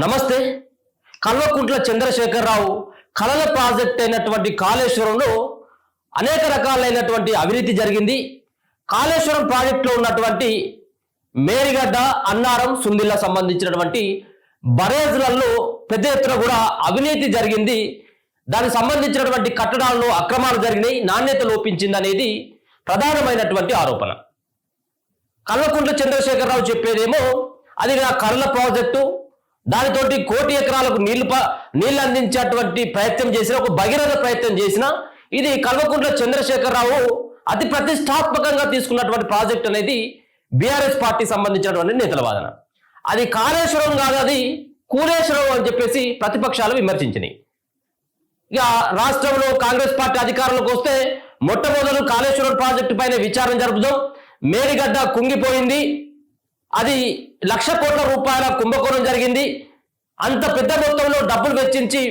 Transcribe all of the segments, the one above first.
నమస్తే. కల్వకుంట్ల చంద్రశేఖరరావు కలల ప్రాజెక్ట్ అయినటువంటి కాళేశ్వరంలో అనేక రకాలైనటువంటి అవినీతి జరిగింది. కాళేశ్వరం ప్రాజెక్టులో ఉన్నటువంటి మేడిగడ్డ, అన్నారం, సుందిల్ల సంబంధించినటువంటి బరేజ్లలో పెద్ద ఎత్తున కూడా అవినీతి జరిగింది. దానికి సంబంధించినటువంటి కట్టడాల్లో అక్రమాలు జరిగినాయి, నాణ్యత లోపించింది అనేది ప్రధానమైనటువంటి ఆరోపణ. కల్వకుంట్ల చంద్రశేఖరరావు చెప్పేదేమో అది నా కళల ప్రాజెక్టు, దానితోటి 1 కోటి ఎకరాలకు నీళ్లు అందించేటువంటి ప్రయత్నం చేసిన, ఒక భగీరథ ప్రయత్నం చేసిన ఇది కల్వకుంట్ల చంద్రశేఖరరావు అతి ప్రతిష్టాత్మకంగా తీసుకున్నటువంటి ప్రాజెక్ట్ అనేది బీఆర్ఎస్ పార్టీ సంబంధించినటువంటి నేతల వాదన. అది కాళేశ్వరం కాదు, అది కూలేశ్వరం అని చెప్పేసి ప్రతిపక్షాలు విమర్శించినాయి. ఇక రాష్ట్రంలో కాంగ్రెస్ పార్టీ అధికారంలోకి వస్తే మొట్టమొదలు కాళేశ్వరం ప్రాజెక్టు పైన విచారణ జరుపుదాం, మేడిగడ్డ కుంగిపోయింది, అది 1,00,000 కోట్ల రూపాయల కుంభకోణం జరిగింది, అంత పెద్ద మొత్తంలో డబ్బులు వెచ్చించి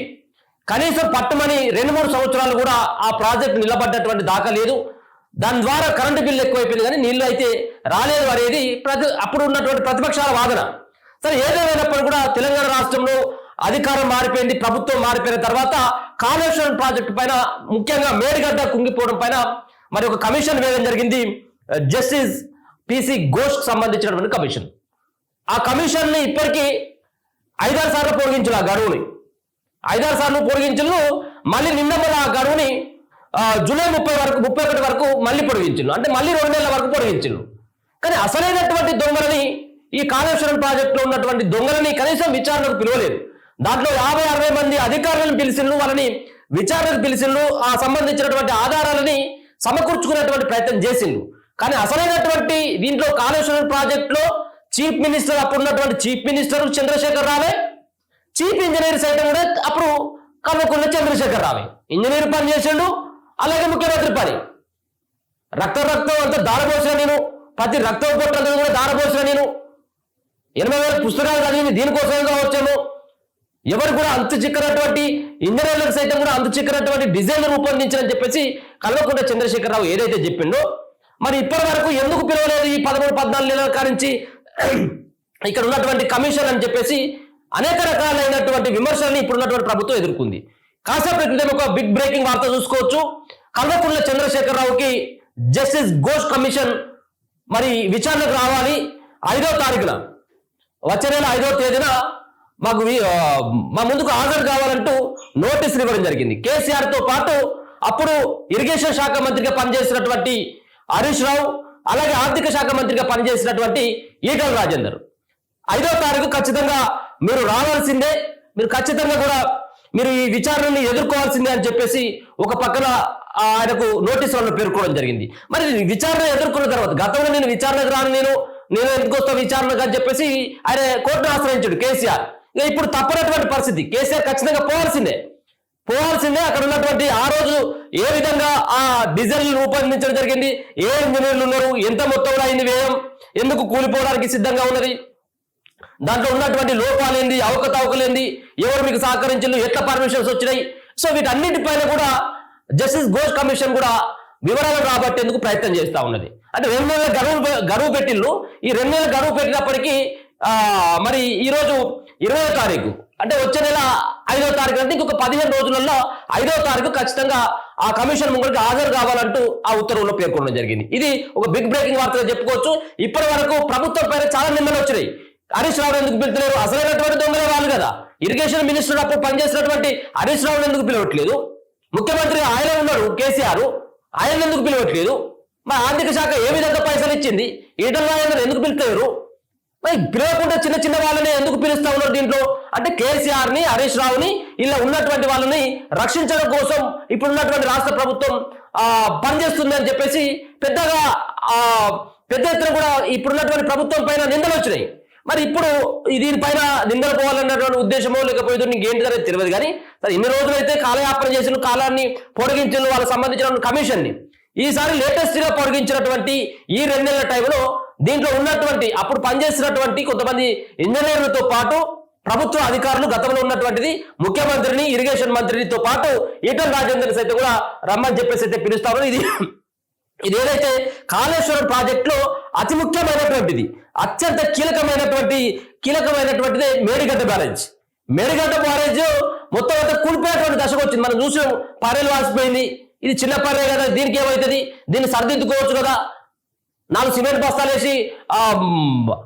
కనీసం పట్టుమని 2-3 సంవత్సరాలు కూడా ఆ ప్రాజెక్టు నిలబడ్డటువంటి దాకా లేదు. దాని ద్వారా కరెంటు బిల్లు ఎక్కువైపోయింది కానీ నీళ్లు అయితే రాలేదు అనేది అప్పుడు ఉన్నటువంటి ప్రతిపక్షాల వాదన. సరే, ఏదేమైనప్పుడు కూడా తెలంగాణ రాష్ట్రంలో అధికారం మారిపోయింది, ప్రభుత్వం మారిపోయిన తర్వాత కాళేశ్వరం ప్రాజెక్టు పైన, ముఖ్యంగా మేడిగడ్డ కుంగిపోవడం పైన మరి ఒక కమిషన్ వేయడం జరిగింది. జస్టిస్ పిసి ఘోష్ సంబంధించినటువంటి కమిషన్. ఆ కమిషన్ ని ఇప్పటికీ 5-6 సార్లు పొడిగించారు. ఆ గడువుని 5-6 సార్లు పొడిగించారు. మళ్ళీ నిన్న ఆ గడువుని జూలై 31 వరకు మళ్ళీ పొడిగించారు. అంటే మళ్ళీ 2 నెలల వరకు పొడిగించారు. కానీ అసలైనటువంటి దొంగలని, ఈ కాళేశ్వరం ప్రాజెక్టులో ఉన్నటువంటి దొంగలని కనీసం విచారణకు పిలవలేదు. దాంట్లో 50-60 మంది అధికారులను పిలిచిండ్రు, వాళ్ళని విచారణకు పిలిచిండ్రు, ఆ సంబంధించినటువంటి ఆధారాలని సమకూర్చుకునేటువంటి ప్రయత్నం చేసిండ్రు. కానీ అసలైనటువంటి దీంట్లో కాళేశ్వరం ప్రాజెక్టులో చీఫ్ మినిస్టర్, అప్పుడు ఉన్నటువంటి చీఫ్ మినిస్టర్ చంద్రశేఖర్ రావే, చీఫ్ ఇంజనీర్ సైతం కూడా అప్పుడు కల్వకుంట్ల చంద్రశేఖర్ రావే. ఇంజనీర్ పని చేసిండు, అలాగే ముఖ్యమంత్రి పని. రక్తం అంతా దారపోసిన నేను, ప్రతి రక్తం పొట్టంతా కూడా దారపోసిన నేను, 80,000 పుస్తకాలు చదివింది దీనికోసంగా వచ్చాము. ఎవరు కూడా అంత చిక్కనటువంటి ఇంజనీర్లకు సైతం కూడా అంత చిక్కనటువంటి డిజైన్ రూపొందించారని చెప్పేసి కల్వకుంట్ల చంద్రశేఖరరావు ఏదైతే చెప్పిండో, మరి ఇప్పటి వరకు ఎందుకు పిలవలేదు ఈ 13-14 నెలల కానించి ఇక్కడ ఉన్నటువంటి కమిషన్ అని చెప్పేసి అనేక రకాలైనటువంటి విమర్శల్ని ఇప్పుడున్నటువంటి ప్రభుత్వం ఎదుర్కొంది. కాసేపు క్రితం ఒక బిగ్ బ్రేకింగ్ వార్త చూసుకోవచ్చు. కల్వకుంట్ల చంద్రశేఖరరావుకి జస్టిస్ ఘోష్ కమిషన్ మరి విచారణకు రావాలి. 5వ తారీఖున, వచ్చే నెల 5వ తేదీన మా ముందుకు హాజరు కావాలంటూ నోటీసులు ఇవ్వడం జరిగింది. కేసీఆర్ తో పాటు అప్పుడు ఇరిగేషన్ శాఖ మంత్రిగా పనిచేసినటువంటి హరీష్ రావు, అలాగే ఆర్థిక శాఖ మంత్రిగా పనిచేసినటువంటి ఈటల రాజేందర్ 5వ తారీఖు ఖచ్చితంగా మీరు రావాల్సిందే, మీరు ఖచ్చితంగా కూడా మీరు ఈ విచారణని ఎదుర్కోవాల్సిందే అని చెప్పేసి ఒక పక్కన ఆయనకు నోటీసులను పేర్కొనడం జరిగింది. మరి విచారణ ఎదుర్కొన్న తర్వాత, గతంలో నేను విచారణకు రాను, నేను ఎందుకు వస్తా విచారణకు అని చెప్పేసి ఆయన కోర్టును ఆశ్రయించాడు కేసీఆర్. ఇప్పుడు తప్పనటువంటి పరిస్థితి, కేసీఆర్ ఖచ్చితంగా పోవాల్సిందే. అక్కడ ఉన్నటువంటి ఆ రోజు ఏ విధంగా ఆ డిజైన్ రూపొందించడం జరిగింది, ఏ ఇంజనీర్లు ఉన్నారు, ఎంత మొత్తంలో అయింది వ్యయం, ఎందుకు కూలిపోవడానికి సిద్ధంగా ఉన్నది, దాంట్లో ఉన్నటువంటి లోపాలేంది, అవకతవకలేంది, ఎవరు మీకు సహకరించారు, ఎట్లా పర్మిషన్స్ వచ్చినాయి. సో వీటన్నిటిపైన కూడా జస్టిస్ ఘోష్ కమిషన్ కూడా వివరాలు రాబట్టేందుకు ప్రయత్నం చేస్తూ ఉన్నది. అంటే 2 నెలల గడువు పెట్టిళ్ళు. ఈ 2 నెలల గడువు పెట్టినప్పటికీ మరి ఈరోజు 20వ తారీఖు, అంటే వచ్చే నెల 5వ తారీఖు, అంటే ఇంకొక 15 రోజులలో 5వ తారీఖు ఖచ్చితంగా ఆ కమిషన్ ముందుకు హాజరు కావాలంటూ ఆ ఉత్తర్వుల్లో పేర్కొనడం జరిగింది. ఇది ఒక బిగ్ బ్రేకింగ్ వార్తగా చెప్పుకోవచ్చు. ఇప్పటి వరకు ప్రభుత్వం పైన చాలా నిందలు వచ్చినాయి. హరీష్ రావు ఎందుకు పిలుతున్నారు, అసలైనటువంటి దొంగలే వాళ్ళు కదా. ఇరిగేషన్ మినిస్టర్ అప్పుడు పనిచేసినటువంటి హరీష్ రావుని ఎందుకు పిలవట్లేదు, ముఖ్యమంత్రి ఆయన ఉన్నాడు కేసీఆర్, ఆయన ఎందుకు పిలవట్లేదు, మరి ఆర్థిక శాఖ ఏ విధంగా పైసలు ఇచ్చింది, ఈటల రాజేందర్ ఎందుకు పిలుస్తారు, మరి పిలవకుండా చిన్న వాళ్ళని ఎందుకు పిలుస్తా ఉన్నారు దీంట్లో. అంటే కేసీఆర్ ని, హరీష్ రావుని, ఇలా ఉన్నటువంటి వాళ్ళని రక్షించడం కోసం ఇప్పుడు ఉన్నటువంటి రాష్ట్ర ప్రభుత్వం పనిచేస్తుంది అని చెప్పేసి పెద్ద ఎత్తున కూడా ఇప్పుడున్నటువంటి ప్రభుత్వం పైన నిందలు వచ్చినాయి. మరి ఇప్పుడు దీనిపైన నిందలు పోవాలన్నటువంటి ఉద్దేశమో లేకపోతే ఇంకేంటి అనేది తెలియదు. కానీ సరే, ఇన్ని రోజులు అయితే కాలయాపన చేసిన, కాలాన్ని పొడిగించిన వాళ్ళకి సంబంధించిన కమిషన్ ని ఈసారి లేటెస్ట్ గా పొడిగించినటువంటి ఈ 2 నెలల టైంలో దీంట్లో ఉన్నటువంటి అప్పుడు పనిచేసినటువంటి కొంతమంది ఇంజనీర్లతో పాటు ప్రభుత్వ అధికారులు, గతంలో ఉన్నటువంటిది ముఖ్యమంత్రిని, ఇరిగేషన్ మంత్రితో పాటు ఈటల రాజేందర్ సైతం కూడా రమ్మని చెప్పేసి అయితే పిలుస్తారు. ఇది ఏదైతే కాళేశ్వరం ప్రాజెక్టులో అతి ముఖ్యమైనటువంటిది, అత్యంత కీలకమైనటువంటిదే మేడిగడ్డ బ్యారేజ్. మేడిగడ్డ బ్యారేజ్ మొత్తం అంతా కూలిపోయేటువంటి దశకు వచ్చింది. మనం చూసాం, పర్రెలు వాసిపోయింది. ఇది చిన్న పర్రే కదా, దీనికి ఏమవుతుంది, దీన్ని సరిదిద్దుకోవచ్చు కదా, 4 సిమెంట్ బస్తాలు వేసి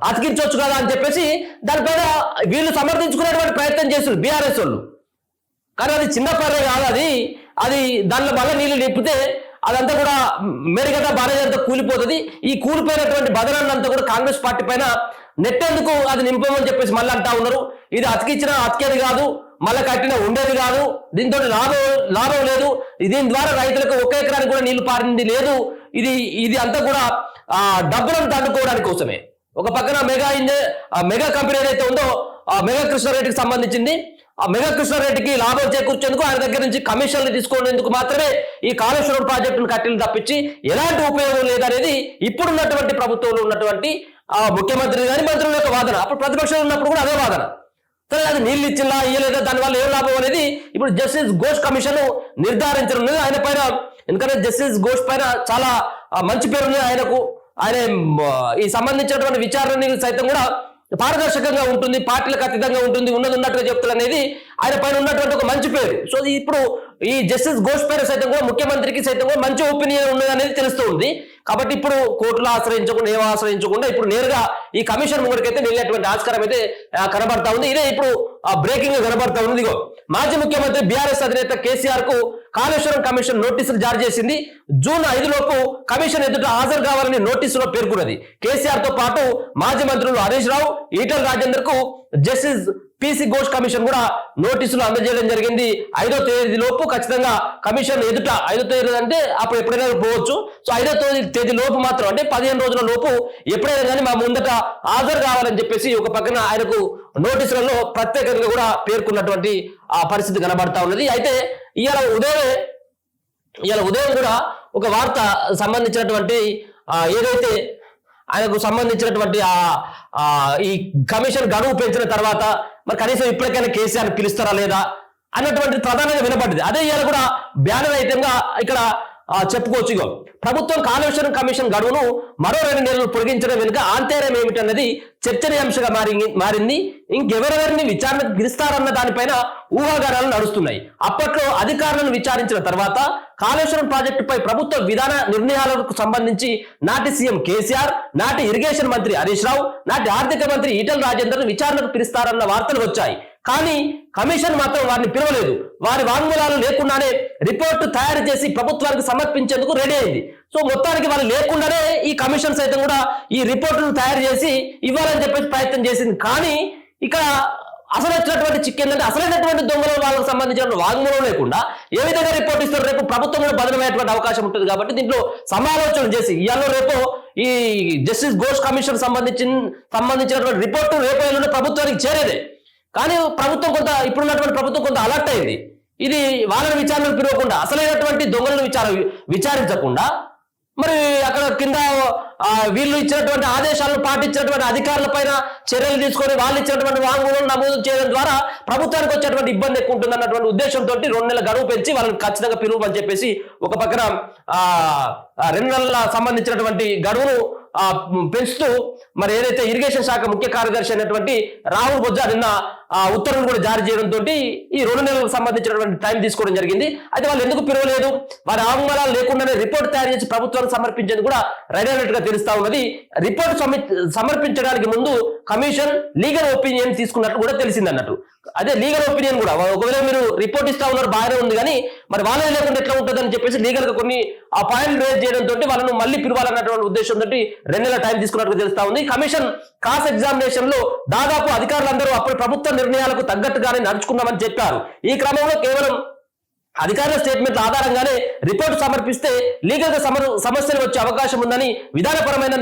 అతికించవచ్చు కదా అని చెప్పేసి దానిపైన వీళ్ళు సమర్థించుకునేటువంటి ప్రయత్నం చేస్తున్నారు బీఆర్ఎస్ వాళ్ళు. కానీ అది చిన్న పర్రే కాదు, అది దానిలో మళ్ళీ నీళ్లు నింపితే అదంతా కూడా మేడిగడ్డ బ్యారేజ్ అంతా కూలిపోతుంది. ఈ కూలిపోయినటువంటి బదనాన్ని అంతా కూడా కాంగ్రెస్ పార్టీ పైన నెట్టేందుకు అది నింపమని చెప్పేసి మళ్ళీ అంటా ఉన్నారు. ఇది అతికించిన అతికేది కాదు, మళ్ళీ కట్టిన ఉండేది కాదు, దీంతో లాభం లేదు, దీని ద్వారా రైతులకు 1 ఎకరానికి కూడా నీళ్లు పారింది లేదు, ఇది అంతా కూడా డబ్బులను దండుకోవడానికి కోసమే. ఒక పక్కన మెగా కంపెనీ ఏదైతే ఉందో ఆ మెగా కృష్ణారెడ్డికి సంబంధించింది, ఆ మెగా కృష్ణారెడ్డికి లాభం చేకూర్చేందుకు ఆయన దగ్గర నుంచి కమిషన్లు తీసుకునేందుకు మాత్రమే ఈ కాళేశ్వరం ప్రాజెక్టును కట్టిలు తప్పించి ఎలాంటి ఉపయోగం లేదనేది ఇప్పుడున్నటువంటి ప్రభుత్వంలో ఉన్నటువంటి ముఖ్యమంత్రి కానీ మంత్రుల యొక్క వాదన. అప్పుడు ప్రతిపక్షంలో ఉన్నప్పుడు కూడా అదే వాదన. సరే, అది నీళ్ళు ఇచ్చినా ఇయ్యలేదా, దానివల్ల ఏం లాభం అనేది ఇప్పుడు జస్టిస్ ఘోష్ కమిషన్ నిర్ధారించనున్నది. ఆయన పైన, ఎందుకంటే జస్టిస్ ఘోష్ పైన చాలా మంచి పేరు ఉంది ఆయనకు. ఆయన ఈ సంబంధించినటువంటి విచారణ సైతం కూడా పారదర్శకంగా ఉంటుంది, పార్టీలకు అతీతంగా ఉంటుంది, ఉన్నట్టుగా చెప్తారు అనేది ఆయన పైన ఉన్నటువంటి ఒక మంచి పేరు. సో ఇప్పుడు ఈ జస్టిస్ ఘోష్ పైన సైతం కూడా ముఖ్యమంత్రికి సైతం కూడా మంచి ఒపీనియన్ ఉన్నది అనేది తెలుస్తూ ఉంది. కాబట్టి ఇప్పుడు కోర్టులు ఆశ్రయించకుండా ఇప్పుడు నేరుగా ఈ కమిషన్ ముంగడికైతే వెళ్ళేటువంటి ఆస్కారం అయితే కనబడతా ఉంది. ఇదే ఇప్పుడు బ్రేకింగ్ కనబడతా ఉంది. ఇదిగో, మాజీ ముఖ్యమంత్రి బీఆర్ఎస్ అధినేత కేసీఆర్ కు కాళేశ్వరం కమిషన్ నోటీసులు జారీ చేసింది. జూన్ 5 లోపు కమిషన్ ఎదుట హాజరు కావాలని నోటీసులో పేర్కొన్నది. కేసీఆర్ తో పాటు మాజీ మంత్రులు హరీష్ రావు, ఈటల రాజేందర్ కు జస్టిస్ పీసీ ఘోష్ కమిషన్ కూడా నోటీసులు అందజేయడం జరిగింది. 5వ తేదీ లోపు ఖచ్చితంగా కమిషన్ ఎదుట, 5వ తేదీ అంటే అప్పుడు ఎప్పుడైనా పోవచ్చు. సో 5వ తేదీ లోపు మాత్రం, అంటే 15 రోజుల లోపు ఎప్పుడైనా కానీ మా ముందట హాజరు కావాలని చెప్పేసి ఒక పక్కన ఆయనకు నోటీసులలో ప్రత్యేకంగా కూడా పేర్కొన్నటువంటి పరిస్థితి కనబడతా ఉన్నది. అయితే ఇవాళ ఉదయం కూడా ఒక వార్త సంబంధించినటువంటి ఏదైతే ఆయనకు సంబంధించినటువంటి ఈ కమిషన్ గడువు పెంచిన తర్వాత మరి కనీసం ఇప్పటికైనా కేసీఆర్ పిలుస్తారా లేదా అన్నటువంటి ప్రధానంగా వినపడింది. అదే ఇవాళ కూడా బ్యానర్ ఐటెంగా ఇక్కడ చెప్పుకోవచ్చు. ఇగో, ప్రభుత్వం కాళేశ్వరం కమిషన్ గడువును మరో 2 నెలలు పొడిగించడం వెనుక ఆంతర్యం ఏమిటన్నది చర్చనీయాంశంగా మారింది. ఇంకెవరెవరిని విచారణకు పిలుస్తారన్న దానిపైన ఊహాగానాలు నడుస్తున్నాయి. అప్పట్లో అధికారులను విచారించిన తర్వాత కాళేశ్వరం ప్రాజెక్టుపై ప్రభుత్వ విధాన నిర్ణయాలకు సంబంధించి నాటి సీఎం కేసీఆర్, నాటి ఇరిగేషన్ మంత్రి హరీష్ రావు, నాటి ఆర్థిక మంత్రి ఈటల రాజేందర్ విచారణకు పిలుస్తారన్న వార్తలు వచ్చాయి. కానీ కమిషన్ మాత్రం వారిని పిలవలేదు. వారి వాంగ్మూలాలు లేకుండానే రిపోర్టు తయారు చేసి ప్రభుత్వానికి సమర్పించేందుకు రెడీ అయింది. సో మొత్తానికి వాళ్ళు లేకుండానే ఈ కమిషన్ సైతం కూడా ఈ రిపోర్టును తయారు చేసి ఇవ్వాలని చెప్పేసి ప్రయత్నం చేసింది. కానీ ఇక్కడ అసలు వచ్చినటువంటి చిక్కు ఏంటంటే, అసలైనటువంటి దొంగల వాళ్ళకు సంబంధించిన వాంగ్మూలం లేకుండా ఏ విధంగా రిపోర్ట్ ఇస్తారు, రేపు ప్రభుత్వం కూడా బదలమయ్యేటువంటి అవకాశం ఉంటుంది. కాబట్టి దీంట్లో సమాలోచన చేసి ఇవాళ రేపు ఈ జస్టిస్ ఘోష్ కమిషన్ సంబంధించినటువంటి రిపోర్టు రేపు ఎల్లుండి ప్రభుత్వానికి చేరేదే. కానీ ఇప్పుడున్నటువంటి ప్రభుత్వం కొంత అలర్ట్ అయింది. ఇది వాళ్ళని విచారణకు పిలవకుండా, అసలైనటువంటి దొంగలను విచారించకుండా మరి అక్కడ కింద వీళ్ళు ఇచ్చినటువంటి ఆదేశాలను పాటించినటువంటి అధికారుల పైన చర్యలు తీసుకొని వాళ్ళు ఇచ్చినటువంటి వాంగ్మూలం నమోదు చేయడం ద్వారా ప్రభుత్వానికి వచ్చేటువంటి ఇబ్బంది ఎక్కువ ఉంటుంది అన్నటువంటి ఉద్దేశంతో 2 నెలల గడువు పెంచి వాళ్ళని ఖచ్చితంగా పిలువమని చెప్పేసి ఒక పక్కన 2 నెలల సంబంధించినటువంటి గడువును పెంచుతూ మరి ఏదైతే ఇరిగేషన్ శాఖ ముఖ్య కార్యదర్శి అయినటువంటి రాహుల్ బొజ్జా నిన్న ఉత్తర్వులు కూడా జారీ చేయడంతో ఈ 2 నెలలకు సంబంధించినటువంటి టైం తీసుకోవడం జరిగింది. అయితే వాళ్ళు ఎందుకు పిలవలేదు, వారి ఆంగ్మూలాలు లేకుండానే రిపోర్ట్ తయారు చేసి ప్రభుత్వానికి సమర్పించేది కూడా రెడీ అయినట్టుగా తెలుస్తా ఉన్నది. రిపోర్ట్ సమర్పించడానికి ముందు కమిషన్ లీగల్ ఒపీనియన్ తీసుకున్నట్లు కూడా తెలిసింది అన్నట్టు. అదే లీగల్ ఒపీనియన్ కూడా, ఒకవేళ మీరు రిపోర్ట్ ఇస్తా ఉన్నారు బాగానే ఉంది, కానీ మరి వాళ్ళే లేకుండా ఎట్లా ఉంటుంది అని చెప్పేసి లీగల్ గా కొన్ని పాయింట్లు రేజ్ చేయడంతో వాళ్ళను మళ్ళీ పిలవాలన్నటువంటి ఉద్దేశంతో 2 నెలల టైం తీసుకున్నట్టు తెలుస్తా ఉంది. కమిషన్ క్రాస్ ఎగ్జామినేషన్ లో దాదాపు అధికారులందరూ అప్పుడు ప్రభుత్వ నిర్ణయాలకు తగ్గట్టుగానే నడుచుకున్నామని చెప్పారు. ఈ క్రమంలో కేవలం అధికారుల స్టేట్మెంట్ల ఆధారంగానే రిపోర్టు సమర్పిస్తే లీగల్ గా సమస్యలు వచ్చే అవకాశం ఉందని, విధానపరమైన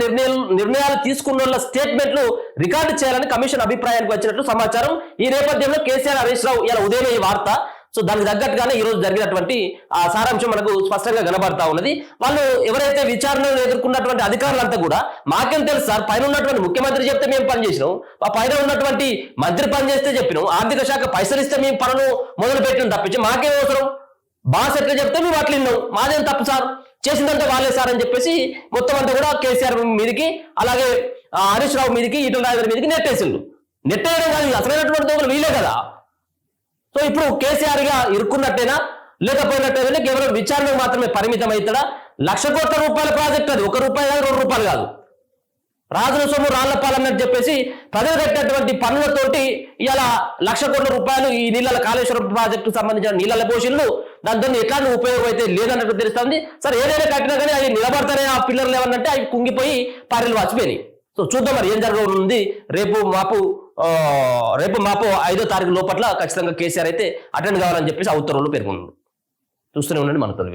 నిర్ణయాలు తీసుకున్న స్టేట్మెంట్లు రికార్డు చేయాలని కమిషన్ అభిప్రాయానికి వచ్చినట్లు సమాచారం. ఈ నేపథ్యంలో కేసీఆర్, హరీష్ రావు ఇలా ఉదయం ఈ వార్త. సో దానికి తగ్గట్టుగానే ఈ రోజు జరిగినటువంటి సారాంశం మనకు స్పష్టంగా కనబడతా ఉన్నది. వాళ్ళు ఎవరైతే విచారణను ఎదుర్కొన్నటువంటి అధికారులంతా కూడా మాకేం తెలుసు సార్, పైన ఉన్నటువంటి ముఖ్యమంత్రి చెప్తే మేము పని చేసినాం, ఆ పైన ఉన్నటువంటి మంత్రి పని చేస్తే చెప్పినాం, ఆర్థిక శాఖ పైసలు ఇస్తే మేము పనులు మొదలు పెట్టినాం తప్పించి మాకేం అవసరం, బాస్ ఎట్లా చెప్తే మేము అట్లా విన్నాం, మాదేం తప్పు సార్, చేసిందంటే వాళ్ళే సార్ అని చెప్పేసి మొత్తం అంతా కూడా కేసీఆర్ మీదకి అలాగే హరీష్ రావు మీదకి ఈటల రాజేందర్ మీదకి నెట్టేసిండు. నెట్టేయడం కాదు, అసలైనటువంటి దొంగలు వీలే కదా. సో ఇప్పుడు కేసీఆర్ గా ఇరుక్కున్నట్టేనా లేకపోయినట్టేనా కేవలం విచారణకు మాత్రమే పరిమితం అవుతాడా? 1,00,000 కోట్ల రూపాయల ప్రాజెక్ట్ అది, 1 రూపాయి కాదు 2 రూపాయలు కాదు. రాజుల సొమ్ము రాళ్ల పాలన్నట్టు చెప్పేసి ప్రజలు కట్టినటువంటి పన్నులతోటి ఇలా 1,00,000 కోట్ల రూపాయలు ఈ నీళ్ళ కాళేశ్వరం ప్రాజెక్టు సంబంధించిన నీళ్ళ పోషన్లు దాంతో ఎట్లాంటి ఉపయోగం అయితే లేదన్నట్టు తెలుస్తుంది. సరే ఏదైనా కట్టినా కానీ అవి నిలబడతానే ఆ పిల్లర్లు ఏమన్నంటే అవి కుంగిపోయి పారెలు వాచిపోయినాయి. సో చూద్దాం మరి ఏం జరగనుంది. రేపు మాపు 5వ తారీఖు లోపల ఖచ్చితంగా కేసీఆర్ అయితే అటెండ్ కావాలని చెప్పేసి ఆ ఉత్తర్వులు పేర్కొన్నారు. చూస్తూనే ఉండండి మన తొలి.